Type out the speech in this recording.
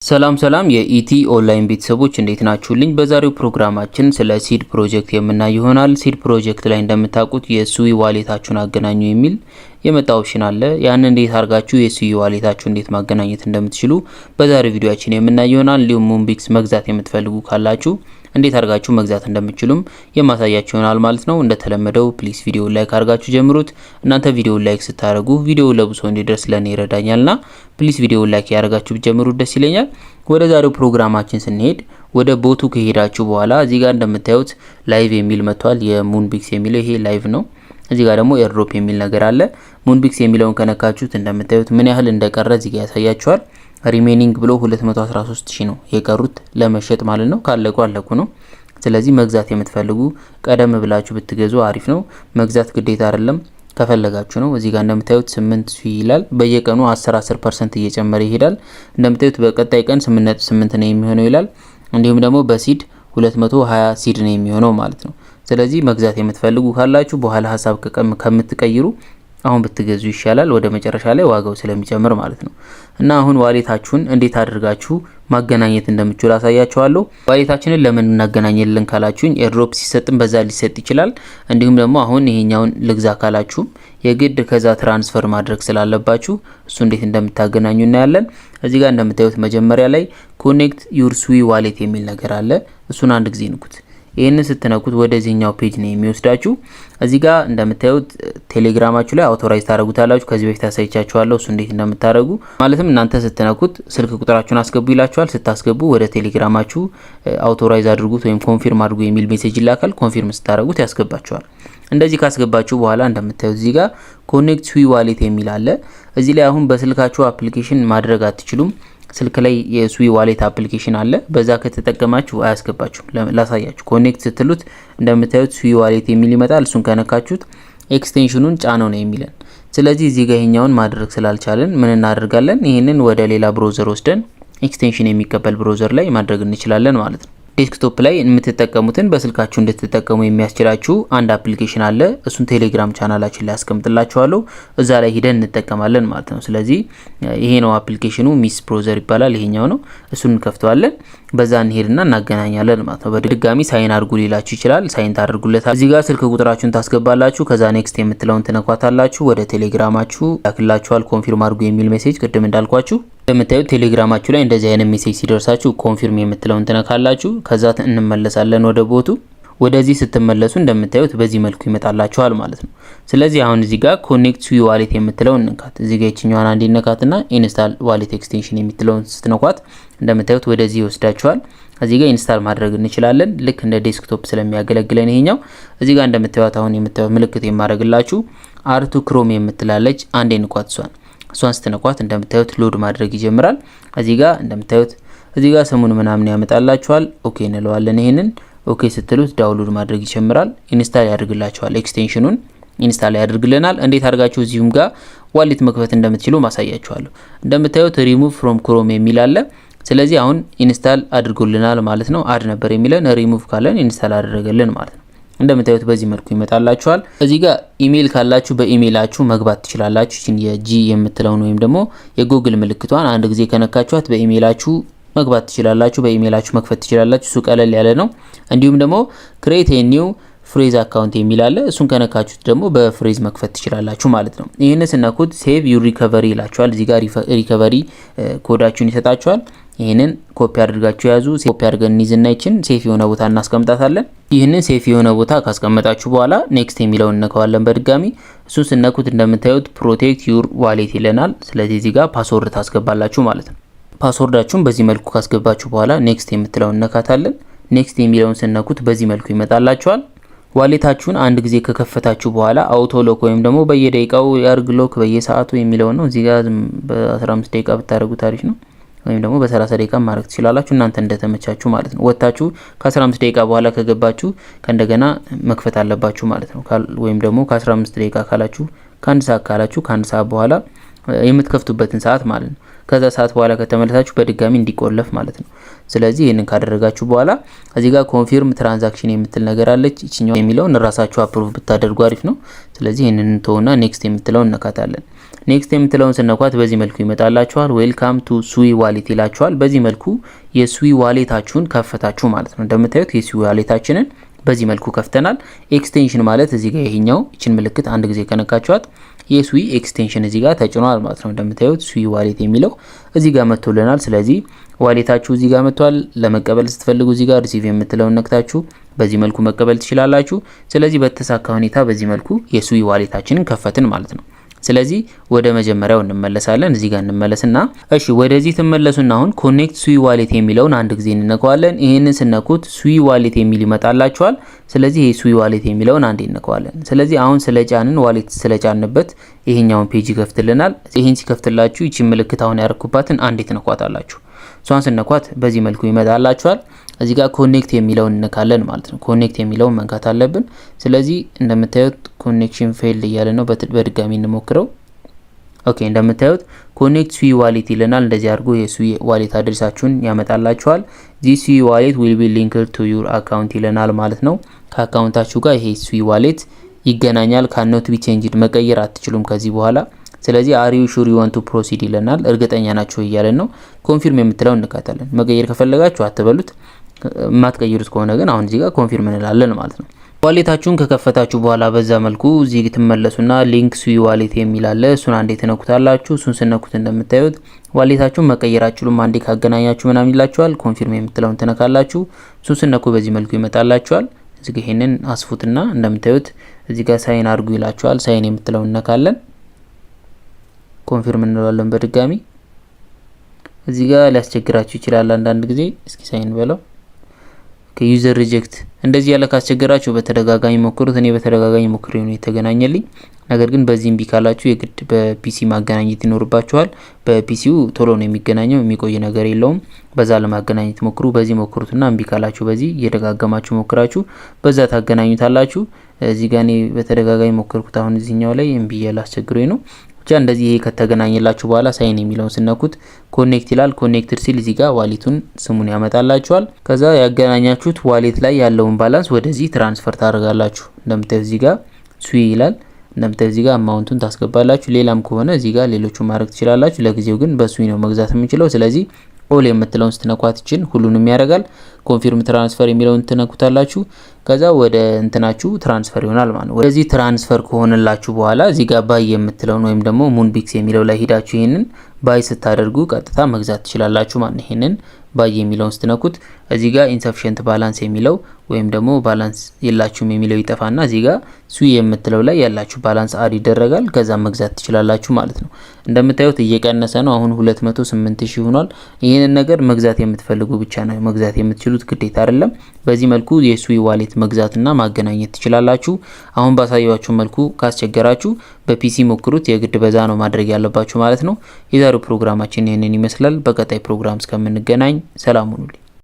ሰላም የኢቲ ኦንላይን ቤተሰቦች እንዴት ናችሁልኝ? በዛሬው ፕሮግራማችን ስለ ሲድ ፕሮጀክት የምናይ ይሆናል። ሲድ ፕሮጀክት ላይ እንደምታውቁት የሱዊ ዋሌታችሁን አገናኙ የሚል የመጣ ኦፕሽን አለ። ያን እንዴት አርጋችሁ የሱዊ ዋሌታችሁ እንዴት ማገናኘት እንደምትችሉ በዛሬው ቪዲዮአችን የምናይ ይሆናል። እንዲሁም ሙንቢክስ መግዛት የምትፈልጉ ካላችሁ እንዴት አርጋችሁ መግዛት እንደምትችሉም የማሳያችሁ ይሆናል ማለት ነው። እንደተለመደው ፕሊስ ቪዲዮ ላይክ አርጋችሁ ጀምሩት። እናንተ ቪዲዮ ላይክ ስታደርጉ ቪዲዮ ለብሶ እንዲደርስ ለኔ ይረዳኛልና ፕሊስ ቪዲዮ ላይክ ያርጋችሁ ጀምሩት፣ ደስ ይለኛል። ወደ ዛሬው ፕሮግራማችን ስንሄድ ወደ ቦቱ ከሄዳችሁ በኋላ እዚህ ጋር እንደምታዩት ላይቭ የሚል መጥቷል። የሙንቢክስ የሚለው ይሄ ላይቭ ነው። እዚህ ጋር ደግሞ ኤርድሮፕ የሚል ነገር አለ። ሙንቢክስ የሚለውን ከነካችሁት እንደምታዩት ምን ያህል እንደቀረ እዚህ ጋር ያሳያችኋል። ሪሜኒንግ ብሎ 213000 ነው የቀሩት ለመሸጥ ማለት ነው። ካለቁ ነው። ስለዚህ መግዛት የምትፈልጉ ቀደም ብላችሁ ብትገዙ አሪፍ ነው። መግዛት ግዴታ አይደለም፣ ከፈለጋችሁ ነው። እዚህ ጋር እንደምታዩት 8 ሺህ ይላል። በየቀኑ 10% እየጨመረ ይሄዳል። እንደምታዩት በቀጣይ ቀን 8.8 ነው የሚሆነው ይላል። እንዲሁም ደግሞ በሲድ 220 ሲድ ነው የሚሆነው ማለት ነው። ስለዚህ መግዛት የምትፈልጉ ካላችሁ በኋላ ሀሳብ ከምትቀይሩ አሁን ብትገዙ ይሻላል፣ ወደ መጨረሻ ላይ ዋጋው ስለሚጨምር ማለት ነው። እና አሁን ዋሌታችሁን እንዴት አድርጋችሁ ማገናኘት እንደምትችሉ አሳያችኋለሁ። ዋሌታችንን ለምን እናገናኘልን ካላችሁኝ ኤርድሮፕ ሲሰጥም በዛ ሊሰጥ ይችላል። እንዲሁም ደግሞ አሁን ይሄኛውን ልግዛ ካላችሁ የግድ ከዛ ትራንስፈር ማድረግ ስላለባችሁ እሱ እንዴት እንደምታገናኙ እናያለን። እዚህ ጋር እንደምታዩት መጀመሪያ ላይ ኮኔክት ዩር ስዊ ዋሌት የሚል ነገር አለ። እሱን አንድ ጊዜ ንኩት። ይሄንን ስትነኩት ወደዚህኛው ፔጅ ነው የሚወስዳችሁ። እዚህ ጋር እንደምታዩት ቴሌግራማችሁ ላይ አውቶራይዝ ታደርጉታላችሁ። ከዚህ በፊት አሳይቻችኋለሁ እሱ እንዴት እንደምታደርጉ። ማለትም እናንተ ስትነኩት ስልክ ቁጥራችሁን አስገቡ ይላችኋል። ስታስገቡ ወደ ቴሌግራማችሁ አውቶራይዝ አድርጉት ወይም ኮንፊርም አድርጉ የሚል ሜሴጅ ይላካል። ኮንፊርም ስታደርጉት ያስገባችኋል። እንደዚህ ካስገባችሁ በኋላ እንደምታዩት እዚህ ጋር ኮኔክት ስዊ ዋሌት የሚል አለ። እዚህ ላይ አሁን በስልካችሁ አፕሊኬሽን ማድረግ አትችሉም። ስልክ ላይ የስዊ ዋሌት አፕሊኬሽን አለ። በዛ ከተጠቀማችሁ አያስገባችሁም። ላሳያችሁ። ኮኔክት ስትሉት እንደምታዩት ስዊ ዋሌት የሚል ይመጣል። እሱን ከነካችሁት ኤክስቴንሽኑን ጫነው ነው የሚለን። ስለዚህ እዚህ ጋር ይሄኛውን ማድረግ ስላልቻለን ምን እናደርጋለን? ይሄንን ወደ ሌላ ብሮዘር ወስደን ኤክስቴንሽን የሚቀበል ብሮዘር ላይ ማድረግ እንችላለን ማለት ነው። ዴስክቶፕ ላይ የምትጠቀሙትን በስልካችሁ እንድትጠቀሙ የሚያስችላችሁ አንድ አፕሊኬሽን አለ። እሱን ቴሌግራም ቻናላችን ላይ አስቀምጥላችኋለሁ። እዛ ላይ ሄደን እንጠቀማለን ማለት ነው። ስለዚህ ይሄ ነው አፕሊኬሽኑ፣ ሚስ ብሮዘር ይባላል። ይሄኛው ነው። እሱን እንከፍተዋለን። በዛ እንሄድና እናገናኛለን ማለት ነው። በድጋሚ ሳይን አድርጉ ሊላችሁ ይችላል። ሳይን ታደርጉለታል። እዚህ ጋር ስልክ ቁጥራችሁን ታስገባላችሁ። ከዛ ኔክስት የምትለውን ትነኳታላችሁ። ወደ ቴሌግራማችሁ ያክላችኋል። ኮንፊርም አድርጉ የሚል ሜሴጅ ቅድም እንዳልኳችሁ እንደምታዩት ቴሌግራማችሁ ላይ እንደዚህ አይነት ሜሴጅ ሲደርሳችሁ ኮንፊርም የምትለውን ትነካላችሁ። ከዛ እንመለሳለን ወደ ቦቱ። ወደዚህ ስትመለሱ እንደምታዩት በዚህ መልኩ ይመጣላችኋል ማለት ነው። ስለዚህ አሁን እዚህ ጋር ኮኔክት ስዊ ዋሌት የምትለውን እንካት። እዚህ ጋር እቺኛዋን አንዴ ነካትና ኢንስታል ዋሌት ኤክስቴንሽን የምትለውን ስትነኳት እንደምታዩት ወደዚህ ይወስዳችኋል። እዚህ ጋር ኢንስታል ማድረግ እንችላለን። ልክ እንደ ዴስክቶፕ ስለሚያገለግለን ይሄኛው እዚህ ጋር እንደምታዩት አሁን የምታዩት ምልክት የማረግላችሁ አርቱ ክሮም የምትላለች አንዴ ንኳት። እሷን ስትነኳት እንደምታዩት ሎድ ማድረግ ይጀምራል። እዚህ ጋር እንደምታዩት እዚህ ጋር ስሙን ምናምን ያመጣላችኋል። ኦኬ እንለዋለን። ይሄንን ኦኬ ስትሉት ዳውንሎድ ማድረግ ይጀምራል። ኢንስታል ያደርግላችኋል። ኤክስቴንሽኑን ኢንስታል ያደርግልናል። እንዴት አድርጋችሁ እዚሁም ጋር ዋሌት መክፈት እንደምትችሉ ማሳያችኋለሁ። እንደምታዩት ሪሙቭ ፍሮም ክሮም የሚል አለ። ስለዚህ አሁን ኢንስታል አድርጎልናል ማለት ነው። አድ ነበር የሚለን ሪሙቭ ካለን ኢንስታል አደረገልን ማለት ነው። እንደምታዩት በዚህ መልኩ ይመጣላችኋል። እዚህ ጋር ኢሜል ካላችሁ በኢሜላችሁ መግባት ትችላላችሁ። እቺን የጂ የምትለውን ወይም ደግሞ የጉግል ምልክቷን አንድ ጊዜ ከነካችኋት በኢሜላችሁ መግባት ትችላላችሁ። በኢሜላችሁ መክፈት ትችላላችሁ። እሱ ቀለል ያለ ነው። እንዲሁም ደግሞ ክሬት ኤ ኒው ፍሬዝ አካውንት የሚል አለ። እሱን ከነካችሁት ደግሞ በፍሬዝ መክፈት ትችላላችሁ ማለት ነው። ይሄን ስነኩት ሴቭ ዩር ሪከቨሪ ይላችኋል። እዚህ ጋር ሪከቨሪ ኮዳችሁን ይሰጣችኋል። ይሄንን ኮፒ አድርጋችሁ ያዙ። ኮፒ አድርገን እንይዝና ይችን ሴፍ የሆነ ቦታ እናስቀምጣታለን። ይሄንን ሴፍ የሆነ ቦታ ካስቀመጣችሁ በኋላ ኔክስት የሚለውን እንነካዋለን በድጋሚ። እሱን ስነኩት እንደምታዩት ፕሮቴክት ዩር ዋሌት ይለናል። ስለዚህ እዚህ ጋር ፓስወርድ ታስገባላችሁ ማለት ነው። ፓስወርዳችሁን በዚህ መልኩ ካስገባችሁ በኋላ ኔክስት የምትለውን እንነካታለን። ኔክስት የሚለውን ስነኩት በዚህ መልኩ ይመጣላችኋል። ዋሌታችሁን አንድ ጊዜ ከከፈታችሁ በኋላ አውቶ ሎክ ወይም ደግሞ በየደቂቃው ያርግ ሎክ በየሰዓቱ የሚለው ነው። እዚህ ጋር በ15 ደቂቃ ብታደርጉት አሪፍ ነው። ወይም ደግሞ በ30 ደቂቃ ማድረግ ትችላላችሁ፣ እናንተ እንደተመቻችሁ ማለት ነው። ወጣችሁ ከ15 ደቂቃ በኋላ ከገባችሁ ከእንደገና መክፈት አለባችሁ ማለት ነው። ወይም ደግሞ ከ15 ደቂቃ ካላችሁ ከአንድ ሰዓት ካላችሁ ከአንድ ሰዓት በኋላ የምትከፍቱበትን ሰዓት ማለት ነው። ከዛ ሰዓት በኋላ ከተመለሳችሁ በድጋሚ እንዲቆለፍ ማለት ነው። ስለዚህ ይሄንን ካደረጋችሁ በኋላ እዚህ ጋር ኮንፊርም ትራንዛክሽን የምትል ነገር አለች። እቺኛው የሚለውን ራሳችሁ አፕሩቭ ብታደርጉ አሪፍ ነው። ስለዚህ ይሄንን ተውና ኔክስት የምትለውን እንነካታለን። ኔክስት የምትለውን ስነኳት በዚህ መልኩ ይመጣላችኋል። ዌልካም ቱ ስዊ ዋሌት ይላችኋል። በዚህ መልኩ የስዊ ዋሌታችሁን ከፈታችሁ ማለት ነው። እንደምታዩት የስዊ ዋሌታችንን በዚህ መልኩ ከፍተናል። ኤክስቴንሽን ማለት እዚህ ጋር ይሄኛው እቺን ምልክት አንድ ጊዜ ከነካችኋት የስዊ ኤክስቴንሽን እዚህ ጋር ተጭኗል ማለት ነው። እንደምታዩት ስዊ ዋሌት የሚለው እዚህ ጋር መጥቶልናል። ስለዚህ ዋሌታችሁ እዚህ ጋር መጥቷል። ለመቀበል ስትፈልጉ እዚህ ጋር ሪሲቭ የምትለውን ነክታችሁ በዚህ መልኩ መቀበል ትችላላችሁ። ስለዚህ በተሳካ ሁኔታ በዚህ መልኩ የስዊ ዋሌታችንን ከፈትን ማለት ነው። ስለዚህ ወደ መጀመሪያው እንመለሳለን። እዚህ ጋር እንመለስና እሺ ወደዚህ ተመለሱና አሁን ኮኔክት ስዊ ዋሌት የሚለውን አንድ ጊዜ እንነካዋለን። ይሄንን ስነኩት ስዊ ዋሌት የሚል ይመጣላችኋል። ስለዚህ ይሄ ስዊ ዋሌት የሚለውን አንዴ እንነካዋለን። ስለዚህ አሁን ስለጫንን ዋሌት ስለጫንበት ይሄኛውን ፔጅ ይከፍትልናል። ይሄን ሲከፍትላችሁ ይቺ ምልክት አሁን ያረኩባትን አንዴ ትነኳታላችሁ። ሷን ስነኳት በዚህ መልኩ ይመጣላችኋል። እዚህ ጋር ኮኔክት የሚለውን እንነካለን ማለት ነው። ኮኔክት የሚለውን መንካት አለብን። ስለዚህ እንደምታዩት ኮኔክሽን ፌልድ እያለ ነው። በድጋሚ እንሞክረው። ኦኬ እንደምታዩት ኮኔክት ስዊ ዋሌት ይለናል። እንደዚህ አድርጎ የስዊ ዋሌት አድሬሳችሁን ያመጣላችኋል። ዚህ ስዊ ዋሌት ዊል ቢ ሊንክድ ቱ ዩር አካውንት ይለናል ማለት ነው። ከአካውንታችሁ ጋር ይሄ ስዊ ዋሌት ይገናኛል። ካኖት ቢ ቼንጅድ መቀየር አትችሉም ከዚህ በኋላ። ስለዚህ አሪዩ ሹር ዩ ዋንት ቱ ፕሮሲድ ይለናል። እርግጠኛ ናችሁ እያለን ነው። ኮንፊርም የምትለው እንካታለን። መቀየር ከፈለጋችሁ አትበሉት። የማትቀይሩት ከሆነ ግን አሁን እዚህ ጋር ኮንፊርም እንላለን ማለት ነው። ዋሌታችሁን ከከፈታችሁ በኋላ በዛ መልኩ እዚህ ትመለሱና ሊንክ ስዊ ዋሌት የሚል አለ። እሱን አንዴ ትነኩታላችሁ። እሱን ስነኩት እንደምታዩት ዋሌታችሁን መቀየር አትችሉም፣ አንዴ ካገናኛችሁ ምናምን ይላችኋል። ኮንፊርም የምትለውን ትነካላችሁ። እሱን ስነኩ በዚህ መልኩ ይመጣላችኋል። እዚህ ጋር ይሄንን አስፉትና እንደምታዩት እዚህ ጋር ሳይን አድርጉ ይላችኋል። ሳይን የምትለውን እንነካለን። ኮንፊርም እንለዋለን በድጋሚ። እዚህ ጋር ሊያስቸግራችሁ ይችላል አንዳንድ ጊዜ። እስኪ ሳይን በለው። ዩዘር ሪጀክት እንደዚህ ያለ ካስቸገራችሁ በተደጋጋሚ ሞክሩት። እኔ በተደጋጋሚ ሞክሬ ነው የተገናኘልኝ። ነገር ግን በዚህም ቢካላችሁ የግድ በፒሲ ማገናኘት ይኖርባችኋል። በፒሲው ቶሎ ነው የሚገናኘው፣ የሚቆይ ነገር የለውም። በዛ ለማገናኘት ሞክሩ። በዚህ ሞክሩትና እምቢ ካላችሁ በዚህ እየደጋገማችሁ ሞክራችሁ በዛ ታገናኙታላችሁ። እዚህ ጋር እኔ በተደጋጋሚ ሞክርኩት። አሁን እዚህኛው ላይ እምቢ እያለ አስቸግሮኝ ነው። እንደዚህ ይሄ ከተገናኘላችሁ በኋላ ሳይን የሚለውን ስነኩት ኮኔክት ይላል። ኮኔክትድ ሲል እዚህ ጋር ዋሌቱን ስሙን ያመጣላችኋል። ከዛ ያገናኛችሁት ዋሌት ላይ ያለውን ባላንስ ወደዚህ ትራንስፈር ታደርጋላችሁ። እንደምታዩት እዚህ ጋር ስዊ ይላል። እንደምታዩት እዚህ ጋር አማውንቱን ታስገባላችሁ። ሌላም ከሆነ እዚህ ጋር ሌሎቹን ማድረግ ትችላላችሁ። ለጊዜው ግን በስዊ ነው መግዛት የምንችለው። ስለዚህ ኦል የምትለውን ስትነኳት ይችን ሁሉንም ያደርጋል። ኮንፊርም ትራንስፈር የሚለውን ትነኩታላችሁ። ከዛ ወደ እንትናችሁ ትራንስፈር ይሆናል ማለት ነው። ወደዚህ ትራንስፈር ከሆነላችሁ በኋላ እዚህ ጋር ባይ የምትለውን ወይም ደግሞ ሙንቢክስ የሚለው ላይ ሄዳችሁ ይሄንን ባይ ስታደርጉ ቀጥታ መግዛት ትችላላችሁ ማለት ነው። ይሄንን ባይ የሚለውን ስትነኩት እዚህ ጋር ኢንሰፊሽንት ባላንስ የሚለው ወይም ደግሞ ባላንስ የላችሁም የሚለው ይጠፋና እዚህ ጋር ስዊ የምትለው ላይ ያላችሁ ባላንስ አድ ይደረጋል። ከዛ መግዛት ትችላላችሁ ማለት ነው። እንደምታዩት እየቀነሰ ነው። አሁን 208,000 ሆኗል። ይሄንን ነገር መግዛት የምትፈልጉ ብቻ ነው መግዛት የምትችሉት፣ ግዴታ አይደለም። በዚህ መልኩ የስዊ ዋሌት መግዛትና ማገናኘት ትችላላችሁ። አሁን ባሳያችሁ መልኩ ካስቸገራችሁ በፒሲ ሞክሩት። የግድ በዛ ነው ማድረግ ያለባችሁ ማለት ነው። የዛሬው ፕሮግራማችን ይሄንን ይመስላል። በቀጣይ ፕሮግራም እስከምንገናኝ ሰላም ሁኑልኝ።